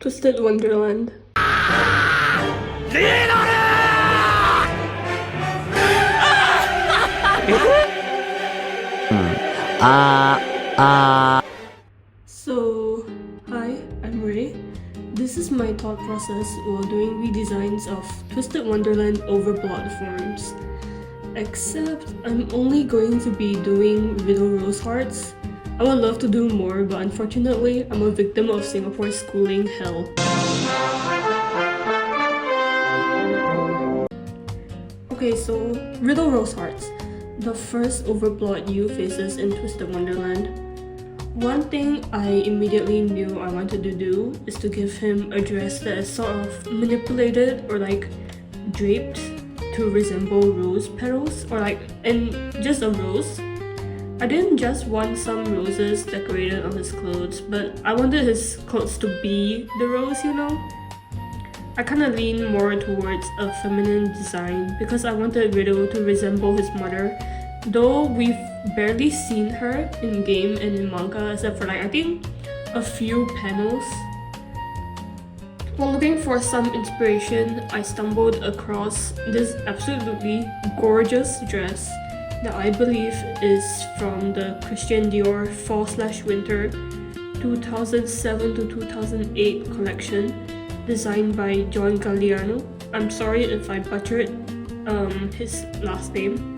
Twisted Wonderland. So, hi, I'm Ray. This is my thought process while doing redesigns of Twisted Wonderland Overblot forms. Except I'm only going to be doing Riddle Rosehearts. I would love to do more, but unfortunately, I'm a victim of Singapore's schooling hell. Okay, so Riddle Rosehearts, the first overblot you faces in Twisted Wonderland. One thing I immediately knew I wanted to do is to give him a dress that is sort of manipulated or like draped to resemble rose petals or just a rose. I didn't just want some roses decorated on his clothes, but I wanted his clothes to be the rose, you know? I kind of lean more towards a feminine design because I wanted Riddle to resemble his mother, though we've barely seen her in game and in manga except for I think a few panels. While looking for some inspiration, I stumbled across this absolutely gorgeous dress that I believe is from the Christian Dior Fall/Winter 2007 to 2008 collection, designed by John Galliano. I'm sorry if I butchered his last name.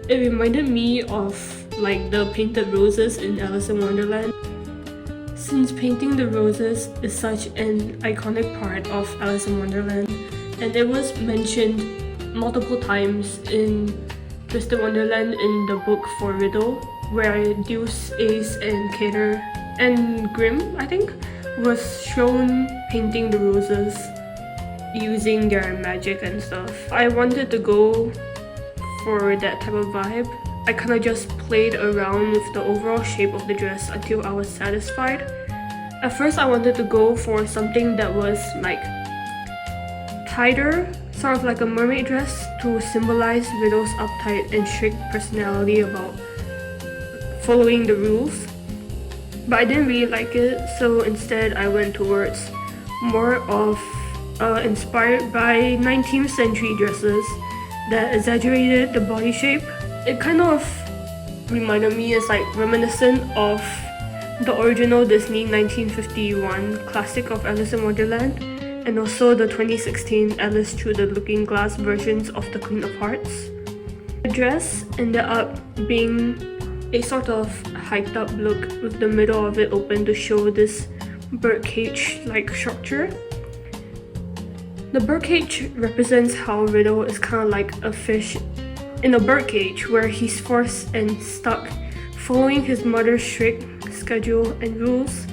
It reminded me of like the painted roses in Alice in Wonderland. Since painting the roses is such an iconic part of Alice in Wonderland, and it was mentioned multiple times in Twisted Wonderland in the book for Riddle, where Deuce, Ace, and Cater and Grimm, I think, was shown painting the roses using their magic and stuff. I wanted to go for that type of vibe. I kind of just played around with the overall shape of the dress until I was satisfied. At first I wanted to go for something that was like tighter, sort of like a mermaid dress to symbolize Riddle's uptight and strict personality about following the rules. But I didn't really like it, so instead I went towards more of inspired by 19th century dresses that exaggerated the body shape. It kind of reminded me as like reminiscent of the original Disney 1951 classic of Alice in Wonderland, and also the 2016 Alice Through the Looking Glass versions of the Queen of Hearts. The dress ended up being a sort of hiked up look with the middle of it open to show this birdcage-like structure. The birdcage represents how Riddle is kind of like a fish in a birdcage where he's forced and stuck, following his mother's strict schedule and rules,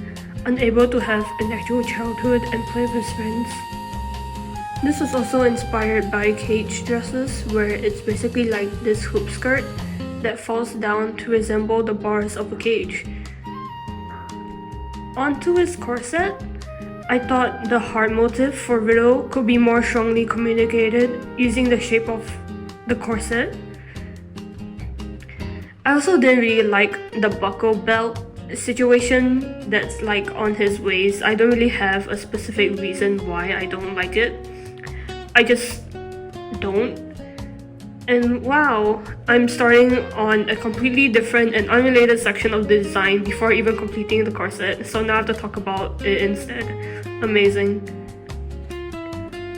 unable to have an actual childhood and play with his friends. This was also inspired by cage dresses, where it's basically like this hoop skirt that falls down to resemble the bars of a cage. Onto his corset, I thought the heart motif for Riddle could be more strongly communicated using the shape of the corset. I also didn't really like the buckle belt situation that's like on his waist. I don't really have a specific reason why I don't like it. I just don't. And wow, I'm starting on a completely different and unrelated section of the design before even completing the corset, so now I have to talk about it instead. Amazing.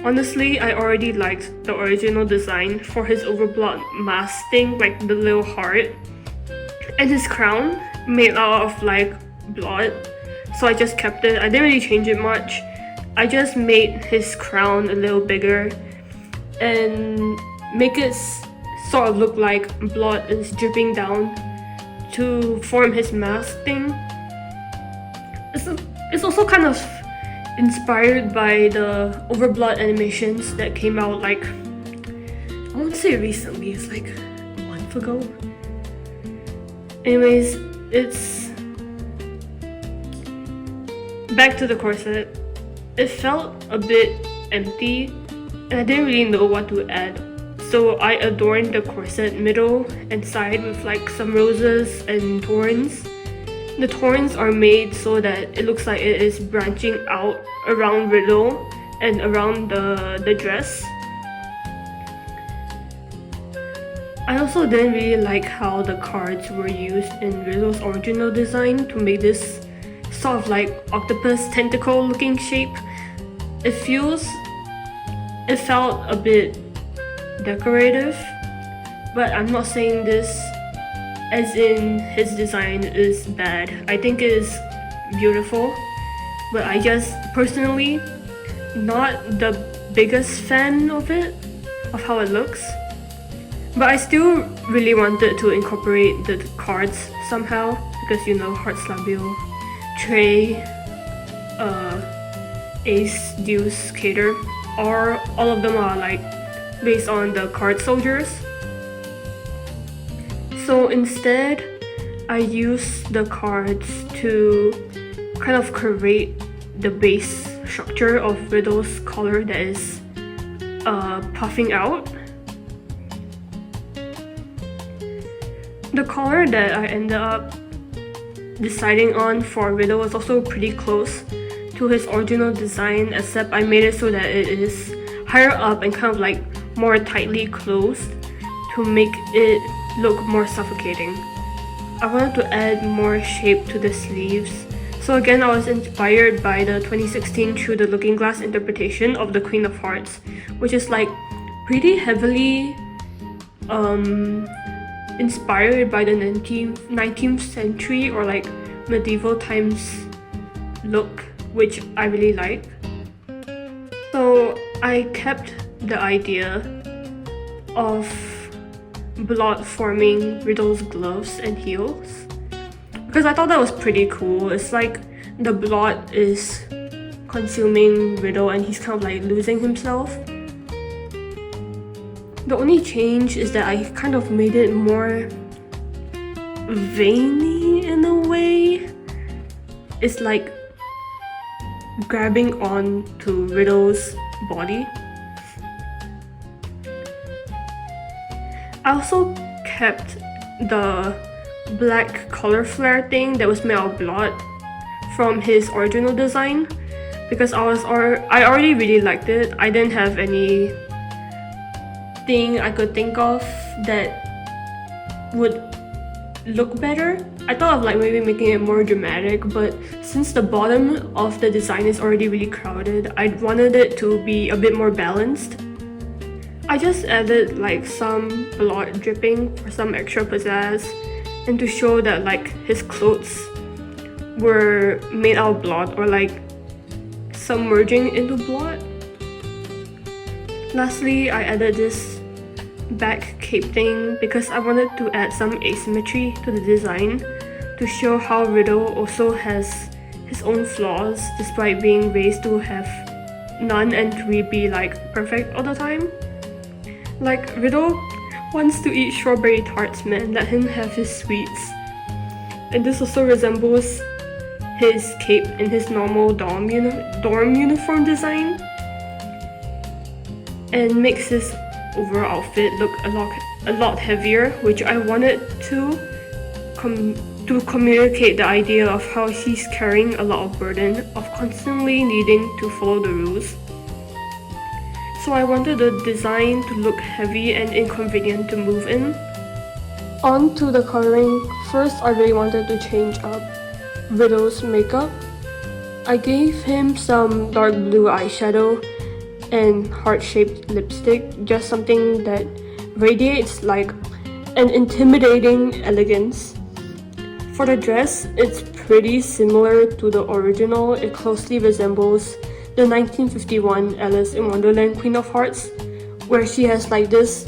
Honestly, I already liked the original design for his overblot mask thing, like the little heart, and his crown made out of like blood, so I just kept it. I didn't really change it much. I just made his crown a little bigger and make it sort of look like blood is dripping down to form his mask thing. It's also kind of inspired by the Overblot animations that came out like, I won't say recently, it's like a month ago. Anyways, it's back to the corset. It felt a bit empty and I didn't really know what to add. So I adorned the corset middle and side with like some roses and thorns. The thorns are made so that it looks like it is branching out around Riddle and around the dress. I also didn't really like how the cards were used in Riddle's original design to make this sort of like octopus tentacle looking shape. It felt a bit decorative, but I'm not saying this as in his design is bad. I think it is beautiful, but I just personally not the biggest fan of it, of how it looks. But I still really wanted to incorporate the cards somehow, because you know, Hearts Labial, Trey, Ace, Deuce, Cater, or all of them are like based on the card soldiers. So instead, I used the cards to kind of create the base structure of Riddle's collar that is puffing out. The collar that I ended up deciding on for Riddle was also pretty close to his original design, except I made it so that it is higher up and kind of like more tightly closed to make it look more suffocating. I wanted to add more shape to the sleeves. So again, I was inspired by the 2016 Through the Looking Glass interpretation of the Queen of Hearts, which is like pretty heavily inspired by the 19th century or like medieval times look, which I really like. So I kept the idea of blot forming Riddle's gloves and heels because I thought that was pretty cool. It's like the blot is consuming Riddle and he's kind of like losing himself. The only change is that I kind of made it more veiny in a way. It's like grabbing on to Riddle's body. I also kept the black color flare thing that was made of blot from his original design because I already really liked it. I didn't have any thing I could think of that would look better. I thought of like maybe making it more dramatic, but since the bottom of the design is already really crowded, I wanted it to be a bit more balanced. I just added like some blot dripping for some extra pizzazz and to show that like his clothes were made out of blot or like submerging into blot. Lastly, I added this back cape thing because I wanted to add some asymmetry to the design to show how Riddle also has his own flaws despite being raised to have none and to be like perfect all the time. Like, Riddle wants to eat strawberry tarts, man, let him have his sweets. And this also resembles his cape in his normal dorm uniform design and makes his overall outfit look a lot heavier, which I wanted to communicate the idea of how she's carrying a lot of burden of constantly needing to follow the rules. So I wanted the design to look heavy and inconvenient to move in. On to the coloring. First, I really wanted to change up Riddle's makeup. I gave him some dark blue eyeshadow and heart-shaped lipstick, just something that radiates like an intimidating elegance. For the dress, it's pretty similar to the original. It closely resembles the 1951 Alice in Wonderland Queen of Hearts, where she has like this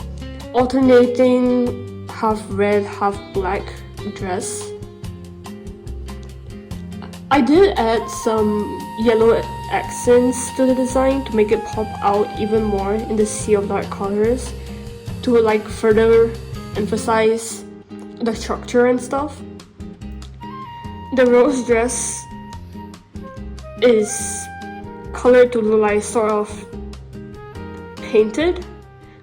alternating half red, half black dress. I did add some yellow accents to the design to make it pop out even more in the sea of dark colors to like further emphasize the structure and stuff. The rose dress is colored to look like sort of painted,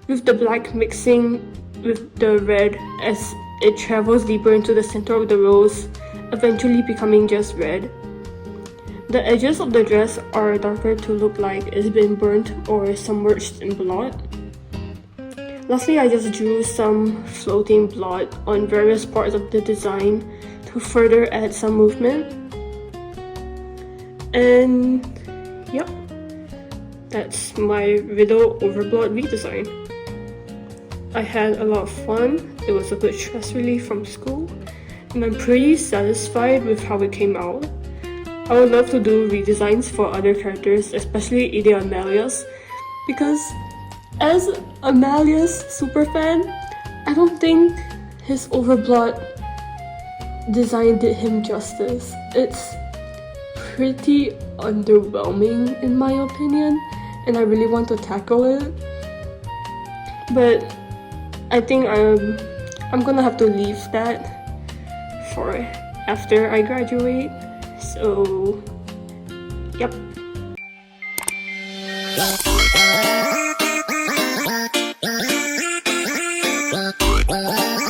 with the black mixing with the red as it travels deeper into the center of the rose eventually becoming just red. The edges of the dress are darker to look like it's been burnt or submerged in blood. Lastly, I just drew some floating blood on various parts of the design to further add some movement. And yep, that's my Riddle Overblot redesign. I had a lot of fun. It was a good stress relief from school, and I'm pretty satisfied with how it came out. I would love to do redesigns for other characters, especially Ide Amelia's, because as Amelia's superfan, I don't think his Overblot design did him justice. It's pretty underwhelming in my opinion, and I really want to tackle it. But I think I'm gonna have to leave that for after I graduate. So, yep.